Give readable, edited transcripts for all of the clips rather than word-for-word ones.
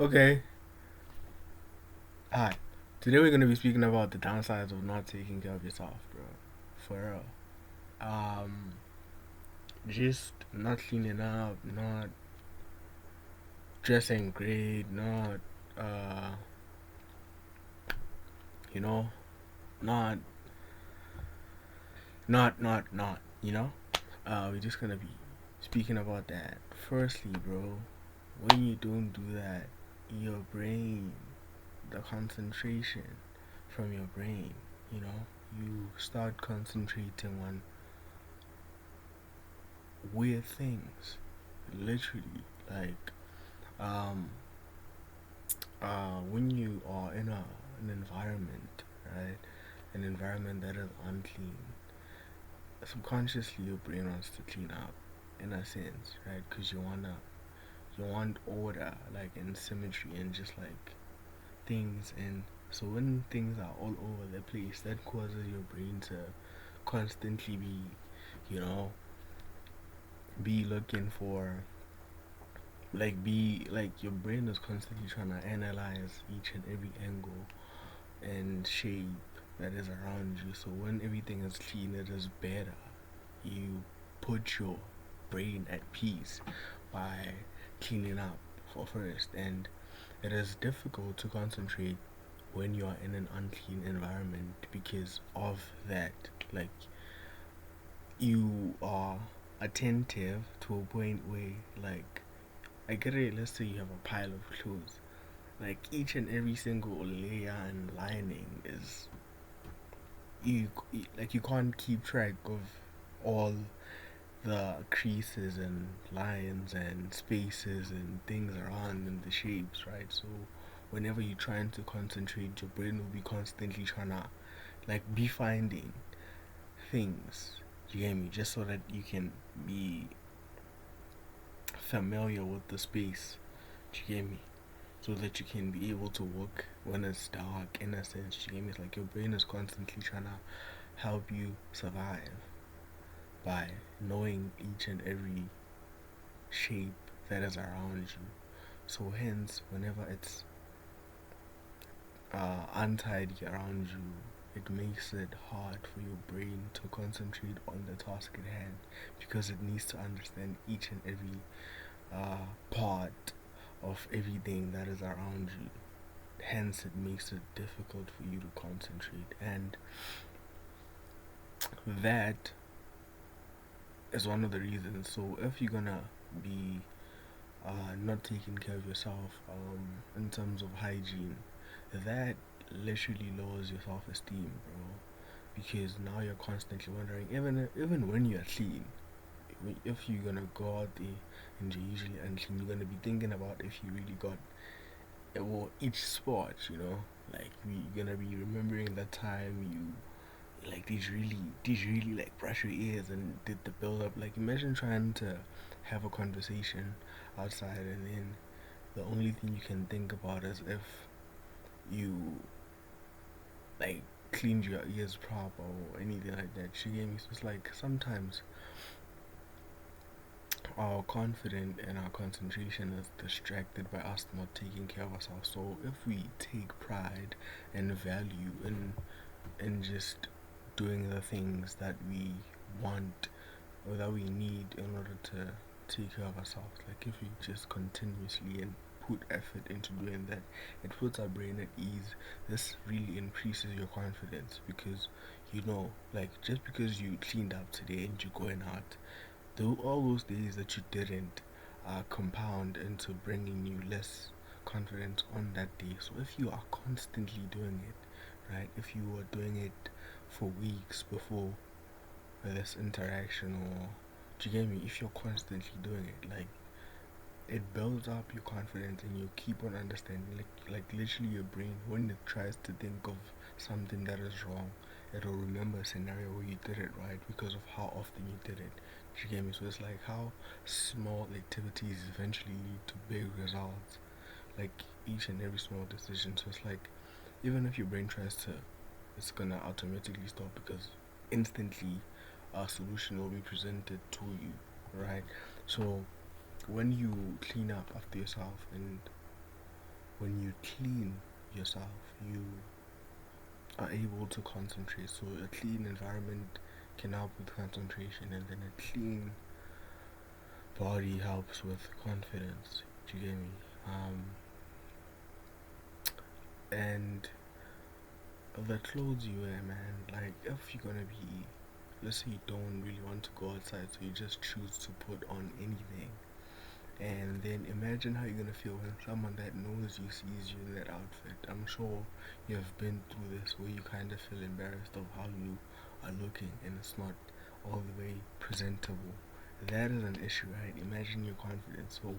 Okay. Hi. Today we're gonna be speaking about the downsides of not taking care of yourself, bro. For real. Um, just not cleaning up, not dressing great, not uh, you know, not not. We're just gonna be speaking about that. Firstly, bro, when you don't do that, your brain, the concentration from your brain, you start concentrating on weird things, literally. Like, um, when you are in an environment, right, an environment that is unclean, subconsciously your brain wants to clean up, in a sense, right? Because you want order, like, and symmetry, and just like things. And so when things are all over the place, that causes your brain to constantly you know, be looking for, be like, your brain is constantly trying to analyze each and every angle and shape that is around you. So when everything is clean, it is better. You put your brain at peace by cleaning up for first. And it is difficult to concentrate when you are in an unclean environment because of that. Like, you are attentive to a point where, like, I get it. Let's say you have a pile of clothes. Like, each and every single layer and lining is, you can't keep track of all the creases and lines and spaces and things around and the shapes, right? So whenever you're trying to concentrate, your brain will be constantly trying to, like, be finding things. You get me? Just so that you can be familiar with the space. You get me? So that you can be able to work when it's dark, in a sense. You get me? It's like your brain is constantly trying to help you survive by knowing each and every shape that is around you. So hence, whenever it's untidy around you, it makes it hard for your brain to concentrate on the task at hand because it needs to understand each and every part of everything that is around you. Hence, it makes it difficult for you to concentrate, and that is one of the reasons. So if you're gonna be not taking care of yourself in terms of hygiene, that literally lowers your self-esteem, bro. Because now you're constantly wondering, even when you're clean, if you're gonna go out there and you're usually unclean, you're gonna be thinking about if you really got, well, each spot, like, you're gonna be remembering that time you, like, did you really like brush your ears and did the build up. Like, imagine trying to have a conversation outside, and then the only thing you can think about is if you, like, cleaned your ears proper or anything like that. She gave me, so it's like sometimes our confidence and our concentration is distracted by us not taking care of ourselves. So if we take pride and value in just doing the things that we want or that we need in order to take care of ourselves, like if we just continuously and put effort into doing that, it puts our brain at ease. This really increases your confidence because, like, just because you cleaned up today and you're going out, though all those days that you didn't compound into bringing you less confidence on that day. So if you are constantly doing it, right, if you were doing it for weeks before this interaction, or, do you get me, if you're constantly doing it, like, it builds up your confidence and you keep on understanding, like literally your brain, when it tries to think of something that is wrong, it'll remember a scenario where you did it right because of how often you did it. You get me? So it's like how small activities eventually lead to big results, like each and every small decision. So it's like, even if your brain tries to, it's gonna automatically stop because instantly a solution will be presented to you, right? So when you clean up after yourself and when you clean yourself, you are able to concentrate. So a clean environment can help with concentration, and then a clean body helps with confidence. Do you get me? And the clothes you wear, man, like if you're gonna be, let's say you don't really want to go outside, so you just choose to put on anything. And then imagine how you're gonna feel when someone that knows you sees you in that outfit. I'm sure you have been through this where you kind of feel embarrassed of how you are looking and it's not all the way presentable. That is an issue, right? Imagine your confidence. So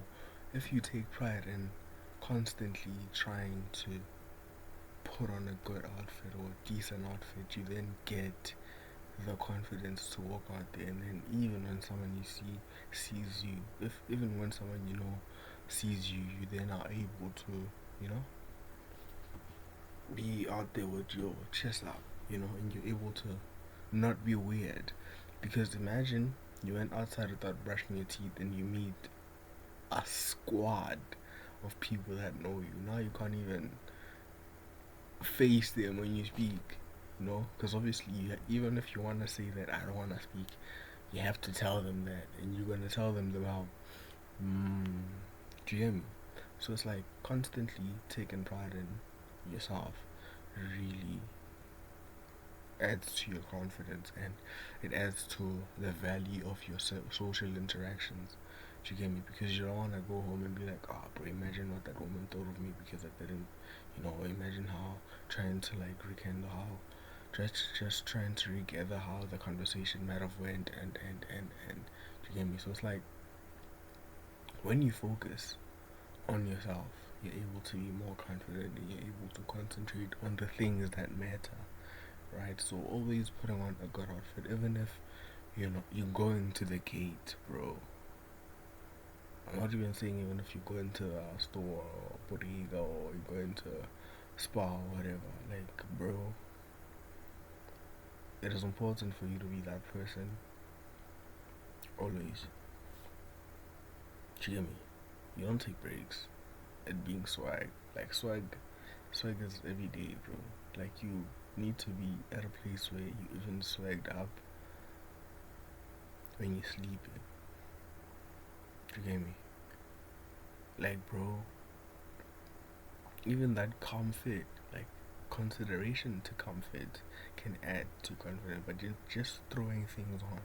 if you take pride in constantly trying to put on a good outfit or a decent outfit, you then get the confidence to walk out there, and then even when someone you see sees you, if even when someone you know sees you, you then are able to, you know, be out there with your chest out, and you're able to not be weird. Because imagine you went outside without brushing your teeth and you meet a squad of people that know you. Now you can't even face them when you speak, because obviously, even if you want to say that I don't want to speak, you have to tell them that, and you're gonna tell them about, mm, do you hear me? So it's like constantly taking pride in yourself really adds to your confidence, and it adds to the value of your social interactions. Do you get me? Because you don't want to go home and be like, oh, bro, imagine what that woman thought of me because I didn't, imagine how trying to like rekindle how just trying to regather how the conversation might have went and do you get me? So it's like when you focus on yourself, you're able to be more confident and you're able to concentrate on the things that matter, right? So always putting on a good outfit, even if you're going to the gate, bro. I'm not even saying even if you go into a store or bodega or you go into a spa or whatever, like, bro, it is important for you to be that person always. Do you get me? You don't take breaks at being swag. Like swag is every day, bro. Like you need to be at a place where you even swagged up when you're sleeping. Do you get me? Like, bro, even that comfort, like consideration to comfort, can add to confidence. But just throwing things on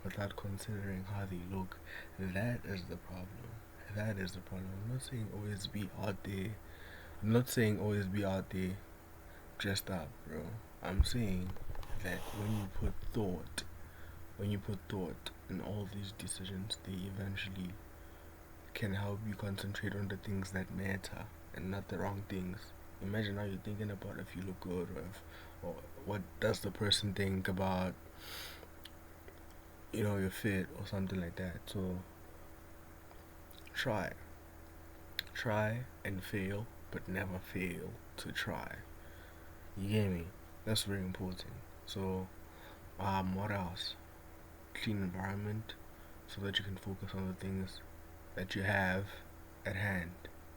without considering how they look, that is the problem. That is the problem. I'm not saying always be out there. I'm not saying always be out there dressed up, bro. I'm saying that when you put thought in all these decisions, they eventually can help you concentrate on the things that matter and not the wrong things. Imagine how you're thinking about if you look good or what does the person think about your fit or something like that. So try, try and fail, but never fail to try. You get me? That's very important. So what else? Clean environment so that you can focus on the things that you have at hand.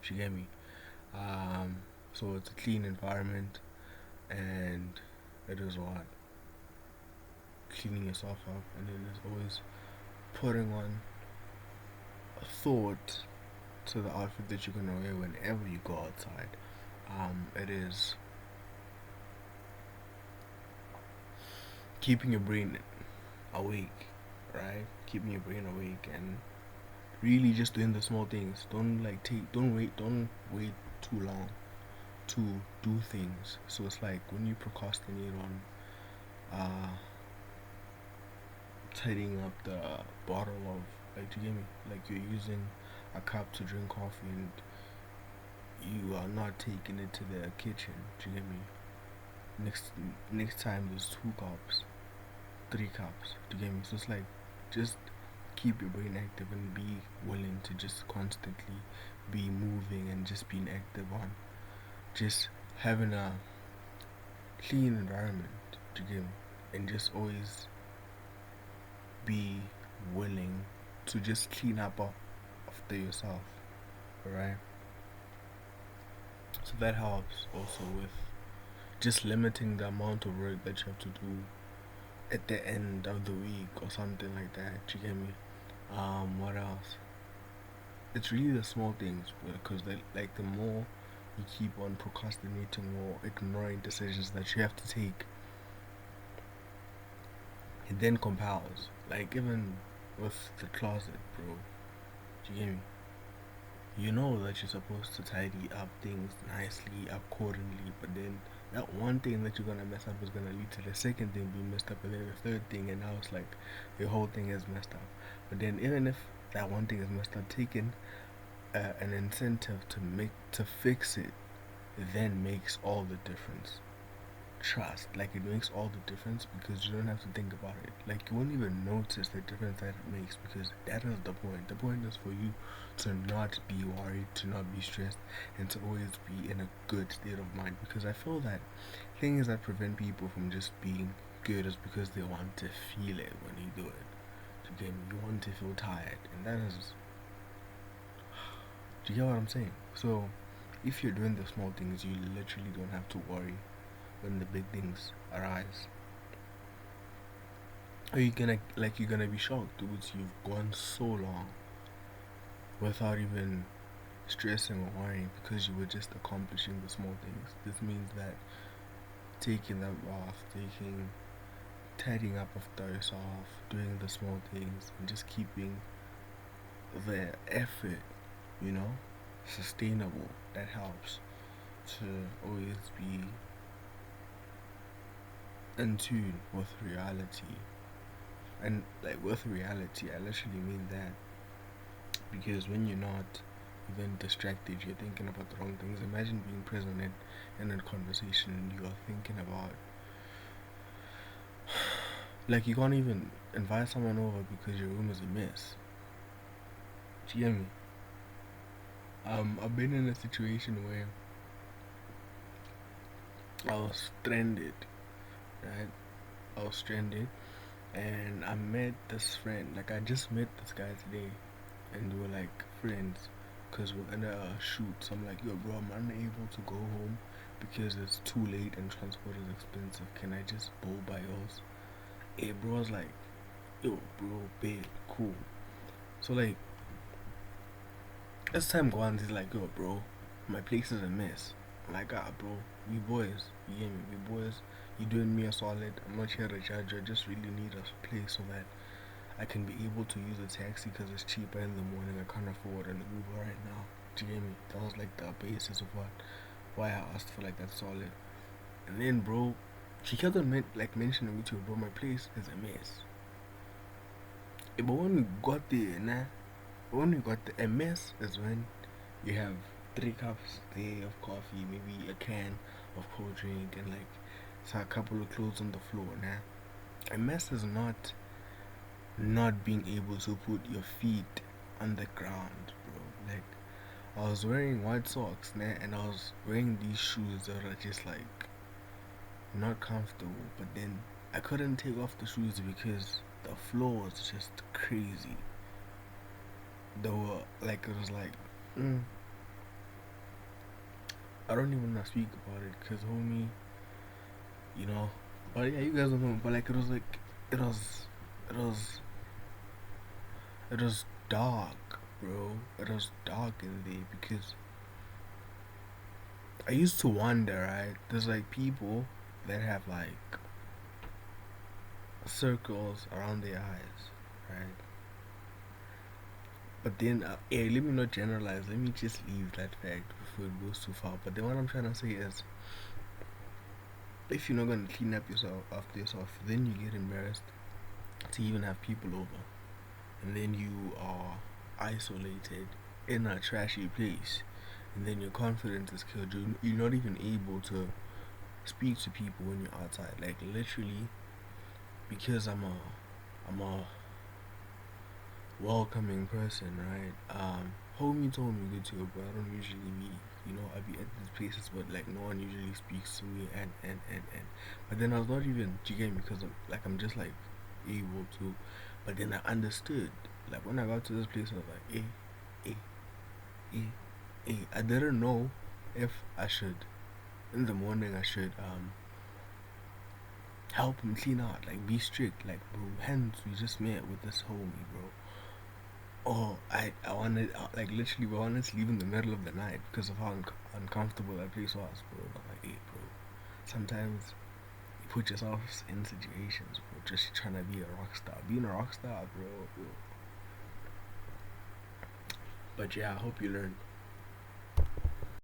You get me? Um, so it's a clean environment, and it is what cleaning yourself up, and then there's always putting on a thought to the outfit that you're gonna wear whenever you go outside. It is keeping your brain awake, right? Keeping your brain awake and really just doing the small things. Don't wait too long to do things. So it's like when you procrastinate on tidying up the bottle of, like, do you get me? Like you're using a cup to drink coffee and you are not taking it to the kitchen. Do you get me? Next time there's 2 cups, 3 cups. Do you get me? So it's like just keep your brain active and be willing to just constantly be moving and just being active on just having a clean environment. Do you get me? And just always be willing to just clean up after yourself. Alright? So that helps also with just limiting the amount of work that you have to do at the end of the week or something like that. You get me? What else? It's really the small things because like the more you keep on procrastinating or ignoring decisions that you have to take, it then compounds. Like even with the closet, bro. Do you get me? You know that you're supposed to tidy up things nicely, accordingly, but then that one thing that you're gonna mess up is gonna lead to the second thing being messed up, and then the third thing, and now it's like the whole thing is messed up. But then even if that one thing is messed up, taking an incentive to fix it then makes all the difference. Trust, like it makes all the difference because you don't have to think about it. Like you won't even notice the difference that it makes because that is the point. The point is for you to not be worried, to not be stressed, and to always be in a good state of mind. Because I feel that things that prevent people from just being good is because they want to feel it when you do it. Again, you want to feel tired, and that is. Do you get what I'm saying? So, if you're doing the small things, you literally don't have to worry when the big things arise. Or you're gonna be shocked because you've gone so long without even stressing or worrying because you were just accomplishing the small things. This means that taking that bath, tidying up after yourself, doing the small things, and just keeping the effort, you know, sustainable. That helps to always be in tune with reality. And like with reality, I literally mean that because when you're not even distracted, you're thinking about the wrong things. Imagine being present in a conversation and you are thinking about like you can't even invite someone over because your room is a mess. Do you hear me? I've been in a situation where I was stranded, right? I was stranded and I met this friend. Like I just met this guy today, and we were like friends, cause we're gonna shoot. So I'm like, yo, bro, I'm unable to go home because it's too late and transport is expensive. Can I just bowl by yours? Hey, bro, I was like, yo, bro, babe, cool. So like, as time goes on, he's like, yo, bro, my place is a mess. I'm like, bro, we boys, you hear me? We boys, you doing me a solid. I'm not here to judge you. I just really need a place so that I can be able to use a taxi because it's cheaper in the morning. I can't afford an Uber right now. Do you hear me? That was like the basis of why I asked for like that solid. And then, bro, she kept on mentioning me to bro, my place is a mess. But when we got there, when we got there, a mess is when you have 3 cups there of coffee, maybe a can of cold drink, and like so a couple of clothes on the floor. A mess is not being able to put your feet on the ground, bro. Like I was wearing white socks, and I was wearing these shoes that are just like not comfortable. But then I couldn't take off the shoes because the floor was just crazy. There were like it was like I don't even want to speak about it because homie, you know. But yeah, you guys don't know. But like it was it was it was dark, bro. It was dark in there because I used to wonder, right? There's like people that have like circles around their eyes, right? But then, let me not generalize. Let me just leave that fact before it goes too far. But then, what I'm trying to say is, if you're not gonna clean up yourself after yourself, then you get embarrassed to even have people over, and then you are isolated in a trashy place, and then your confidence is killed. You're not even able to speak to people when you're outside. Like literally, because I'm a welcoming person, right? Homie told me good to go, but I don't usually be, I be at these places, but like no one usually speaks to me, and. But then I was not even, do you get me? Because I'm just like able to, but then I understood. Like when I got to this place, I was like, I didn't know if I should, in the morning, I should help him clean out, like be strict, like bro, hence we just met with this homie, bro. Or I wanted like literally we wanted to leave in the middle of the night because of how uncomfortable that place was, bro. I'm like, hey, bro. Sometimes you put yourself in situations, bro, just trying to be a rock star. Being a rock star, bro. But yeah, I hope you learn.